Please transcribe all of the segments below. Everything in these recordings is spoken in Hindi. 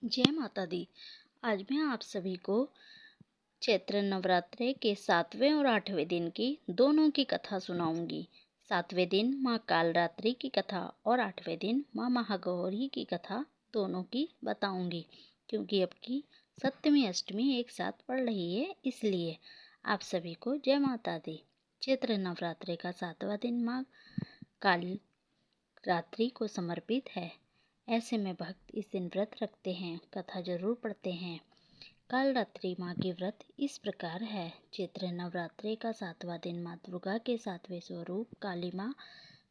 जय माता दी। आज मैं आप सभी को चैत्र नवरात्रे के 7वें और 8वें दिन की दोनों की कथा सुनाऊंगी। 7वें दिन माँ कालरात्रि की कथा और 8वें दिन माँ महागौरी की कथा दोनों की बताऊंगी, क्योंकि अब की सप्तमी अष्टमी एक साथ पड़ रही है। इसलिए आप सभी को जय माता दी। चैत्र नवरात्रे का 7वां दिन माँ काली रात्रि को समर्पित है। ऐसे में भक्त इस दिन व्रत रखते हैं, कथा जरूर पढ़ते हैं। कालरात्रि माँ की व्रत इस प्रकार है। चैत्र नवरात्रि का 7वां दिन माँ दुर्गा के 7वें स्वरूप काली माँ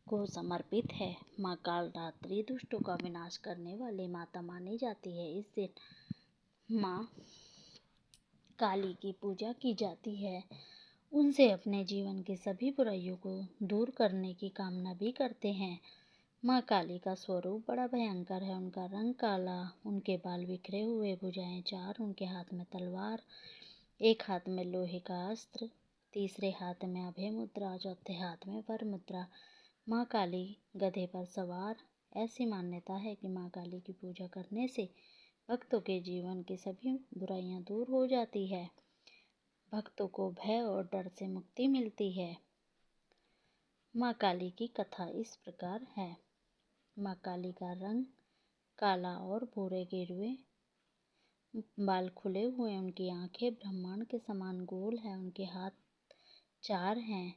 को समर्पित है। माँ कालरात्रि दुष्टों का विनाश करने वाली माता मानी जाती है। इस दिन माँ काली की पूजा की जाती है। उनसे अपने जीवन की सभी बुराइयों को दूर करने की कामना भी करते हैं। माँ काली का स्वरूप बड़ा भयंकर है। उनका रंग काला, उनके बाल बिखरे हुए, भुजाएं 4, उनके हाथ में तलवार, एक हाथ में लोहे का अस्त्र, तीसरे हाथ में अभय मुद्रा, चौथे हाथ में वर मुद्रा। माँ काली गधे पर सवार। ऐसी मान्यता है कि माँ काली की पूजा करने से भक्तों के जीवन की सभी बुराइयां दूर हो जाती है। भक्तों को भय और डर से मुक्ति मिलती है। माँ काली की कथा इस प्रकार है। माँ काली का रंग काला और भूरे गिरवे, बाल खुले हुए, उनकी आंखें ब्रह्मांड के समान गोल है, उनके हाथ 4 हैं।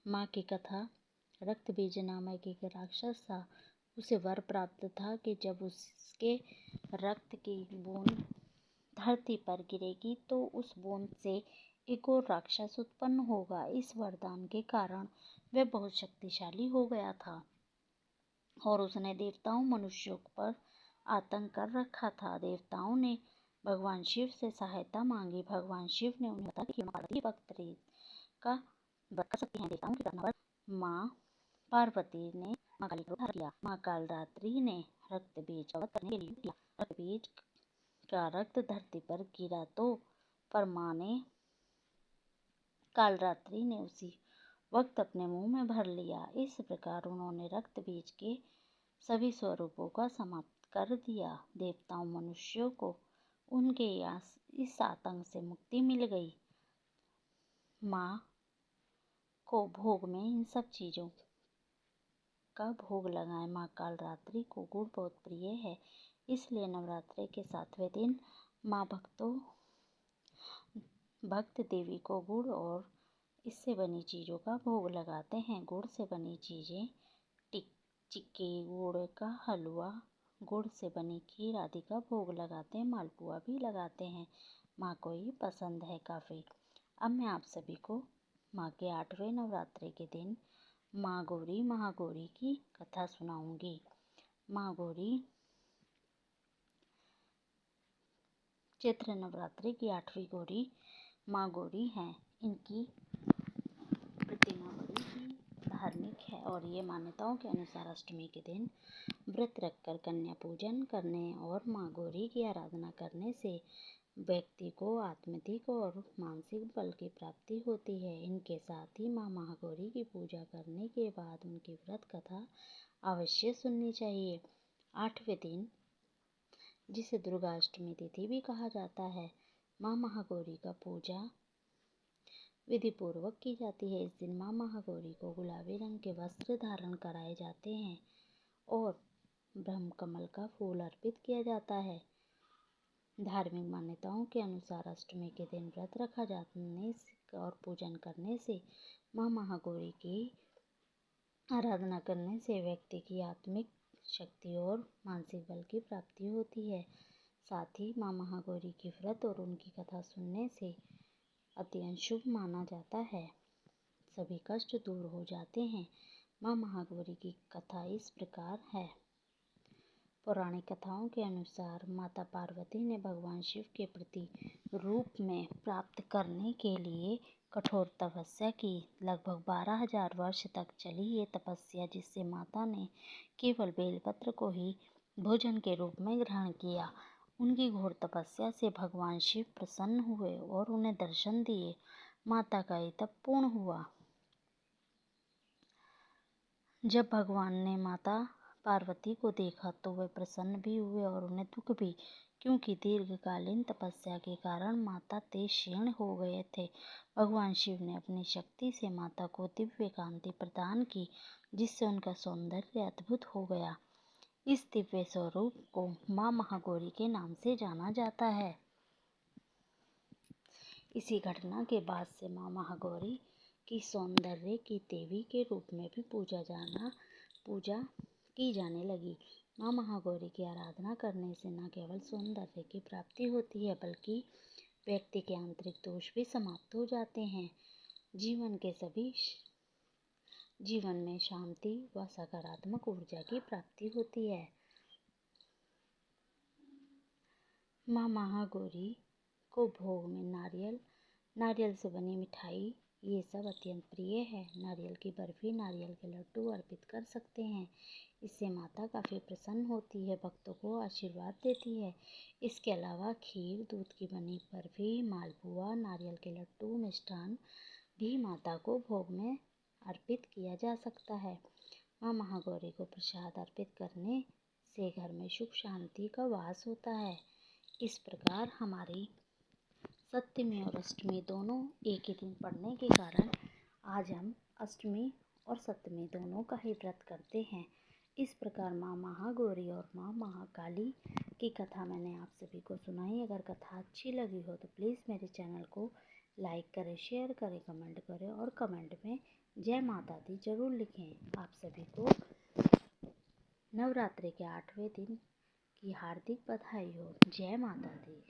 माँ की कथा। रक्त बीज नामक एक राक्षस था। उसे वर प्राप्त था कि जब उसके रक्त की बूंद धरती पर गिरेगी तो उस बूंद से एक और राक्षस उत्पन्न होगा। इस वरदान के कारण वह बहुत शक्तिशाली हो गया था और उसने देवताओं मनुष्यों पर आतंक कर रखा था। देवताओं ने भगवान शिव से सहायता मांगी। भगवान शिव ने उन्हें बताया कि पार्वती भक्त का व्रत कर सकती हैं। देवताओं की प्रार्थना पर माँ पार्वती ने माँ काली का उद्धार किया। माँ कालरात्रि ने रक्त बीज का वध करने के लिए किया। रक्त बीज का रक्त धरती पर गिरा तो पर माँ ने कालरात्रि ने उसी वक्त अपने मुंह में भर लिया। इस प्रकार उन्होंने रक्त बीज के सभी स्वरूपों का समाप्त कर दिया। देवताओं मनुष्यों को उनके इस आतंक से मुक्ति मिल गई। माँ को भोग में इन सब चीज़ों का भोग लगाएं। माँ कालरात्रि को गुड़ बहुत प्रिय है, इसलिए नवरात्रि के 7वें दिन माँ भक्त देवी को गुड़ और इससे बनी चीज़ों का भोग लगाते हैं। गुड़ से बनी चीज़ें चिक्की, गुड़ का हलवा, गुड़ से बनी खीर आदि का भोग लगाते हैं। मालपुआ भी लगाते हैं। माँ को ये पसंद है काफ़ी। अब मैं आप सभी को माँ के 8वें नवरात्रि के दिन माँ गौरी महागौरी की कथा सुनाऊंगी। माँ गौरी चैत्र नवरात्रि की 8वीं गौरी माँ गौरी हैं। इनकी प्रतिमा बड़ी ही धार्मिक है और ये मान्यताओं के अनुसार अष्टमी के दिन व्रत रखकर कन्या पूजन करने और माँ गौरी की आराधना करने से व्यक्ति को आत्मिक और मानसिक बल की प्राप्ति होती है। इनके साथ ही माँ महागौरी की पूजा करने के बाद उनकी व्रत कथा अवश्य सुननी चाहिए। 8वें दिन, जिसे दुर्गा अष्टमी तिथि भी कहा जाता है, माँ महागौरी का पूजा विधि पूर्वक की जाती है। इस दिन माँ महागौरी को गुलाबी रंग के वस्त्र धारण कराए जाते हैं और ब्रह्म कमल का फूल अर्पित किया जाता है। धार्मिक मान्यताओं के अनुसार अष्टमी के दिन व्रत रखा जाने और पूजन करने से माँ महागौरी की आराधना करने से व्यक्ति की आत्मिक शक्ति और मानसिक बल की प्राप्ति होती है। साथ ही माँ महागौरी की व्रत और उनकी कथा सुनने से अत्यंत शुभ माना जाता है। सभी कष्ट दूर हो जाते हैं। माँ महागौरी की कथा इस प्रकार है। पौराणिक कथाओं के अनुसार माता पार्वती ने भगवान शिव के प्रति रूप में प्राप्त करने के लिए कठोर तपस्या की। लगभग 12,000 वर्ष तक चली ये तपस्या, जिससे माता ने केवल बेलपत्र को ही भोजन के रूप में ग्रहण किया। उनकी घोर तपस्या से भगवान शिव प्रसन्न हुए और उन्हें दर्शन दिए। माता का ये तप पूर्ण हुआ। जब भगवान ने माता पार्वती को देखा तो वे प्रसन्न भी हुए और उन्हें दुख भी, क्योंकि दीर्घकालीन तपस्या के कारण माता तेज क्षीण हो गए थे। भगवान शिव ने अपनी शक्ति से माता को दिव्य कांति प्रदान की, जिससे उनका सौंदर्य अद्भुत हो गया। इस दिव्य स्वरूप को माँ महागौरी के नाम से जाना जाता है। इसी घटना के बाद से माँ महागौरी की सौंदर्य की देवी के रूप में भी पूजा की जाने लगी। माँ महागौरी की आराधना करने से न केवल सौंदर्य की प्राप्ति होती है, बल्कि व्यक्ति के आंतरिक दोष भी समाप्त हो जाते हैं। जीवन में शांति व सकारात्मक ऊर्जा की प्राप्ति होती है। माँ महागौरी को भोग में नारियल से बनी मिठाई ये सब अत्यंत प्रिय है। नारियल की बर्फी, नारियल के लड्डू अर्पित कर सकते हैं। इससे माता काफ़ी प्रसन्न होती है, भक्तों को आशीर्वाद देती है। इसके अलावा खीर, दूध की बनी बर्फी, मालपुआ, नारियल के लड्डू, मिष्ठान भी माता को भोग में अर्पित किया जा सकता है। माँ महागौरी को प्रसाद अर्पित करने से घर में सुख शांति का वास होता है। इस प्रकार हमारी सप्तमी और अष्टमी दोनों एक ही दिन पड़ने के कारण आज हम अष्टमी और सप्तमी दोनों का ही व्रत करते हैं। इस प्रकार माँ महागौरी और माँ महाकाली की कथा मैंने आप सभी को सुनाई। अगर कथा अच्छी लगी हो तो प्लीज़ मेरे चैनल को लाइक करें, शेयर करें, कमेंट करें और कमेंट में जय माता दी ज़रूर लिखें। आप सभी को नवरात्रि के 8वें दिन की हार्दिक बधाई हो। जय माता दी।